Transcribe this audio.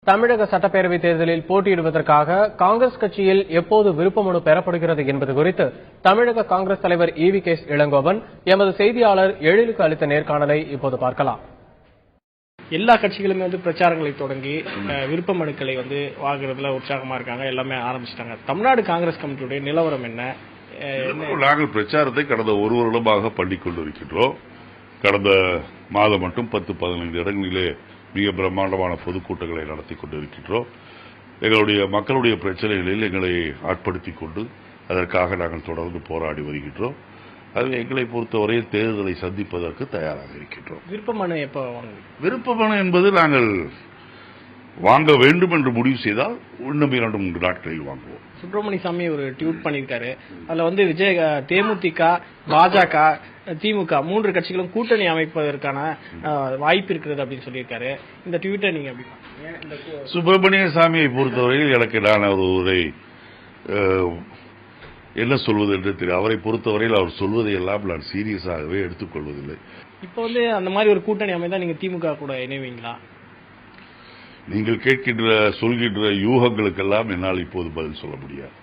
தமிழக சட்டப்பேரவைத் தேர்தலில் போட்டியிடுவதற்காக காங்கிரஸ் கட்சியில் எப்போது விருப்ப மனு பெறப்படுகிறது என்பது குறித்து தமிழக காங்கிரஸ் தலைவர் ஈ.வி.கே. இளங்கோவன் எமது செய்தியாளர் எழிலுக்கு அளித்த நேர்காணலை இப்போது பார்க்கலாம். எல்லா கட்சிகளுமே பிரச்சாரங்களை தொடங்கி விருப்ப மனுக்களை வாங்குறதுல உற்சாகமா இருக்காங்க. எல்லாமே ஆரம்பிச்சிட்டாங்க. தமிழ்நாடு காங்கிரஸ் கமிட்டியுடைய நிலவரம் என்ன? நாங்கள் பிரச்சாரத்தை கடந்த ஒரு வருடமாக பண்ணிக் கொண்டிருக்கின்றோம். கடந்த மாதம் மட்டும் 10-15 இடங்களிலே மிக பிரம்மாண்டமான பொதுக்கூட்டங்களை நடத்தி கொண்டிருக்கின்றோம். எங்களுடைய மக்களுடைய பிரச்சனைகளில் எங்களை ஆட்படுத்திக் கொண்டு அதற்காக நாங்கள் தொடர்ந்து போராடி வருகின்றோம். அது எங்களை பொறுத்தவரையில் தேர்தலை சந்திப்பதற்கு தயாராக இருக்கின்றோம். விருப்ப மனு எப்போ? விருப்ப மனு என்பது நாங்கள் வாங்க வேண்டும் என்று முடிவு செய்தால் இன்னும் 2-3 நாட்களில் வாங்குவோம். சுப்பிரமணிய சாமி ஒரு ட்வீட் பண்ணியிருக்காரு. அதுல விஜய், தேமுதிக, பாஜக, திமுக 3 கட்சிகளும் கூட்டணி அமைப்பதற்கான வாய்ப்பு இருக்கிறது அப்படின்னு சொல்லியிருக்காரு. இந்த ட்வீட்டை நீங்க எப்படி? சுப்பிரமணிய சாமியை பொறுத்தவரையில் எனக்கு நான் ஒருவரை என்ன சொல்வது என்று தெரியும். அவரை பொறுத்தவரையில் அவர் சொல்வதை எல்லாம் நான் சீரியஸாகவே எடுத்துக்கொள்வதில்லை. இப்போ அந்த மாதிரி ஒரு கூட்டணி அமைந்தா நீங்க திமுக கூட இணைவீங்களா? நீங்கள் சொல்கின்ற யூகங்களுக்கெல்லாம் என்னால் இப்போது பதில் சொல்ல முடியாது.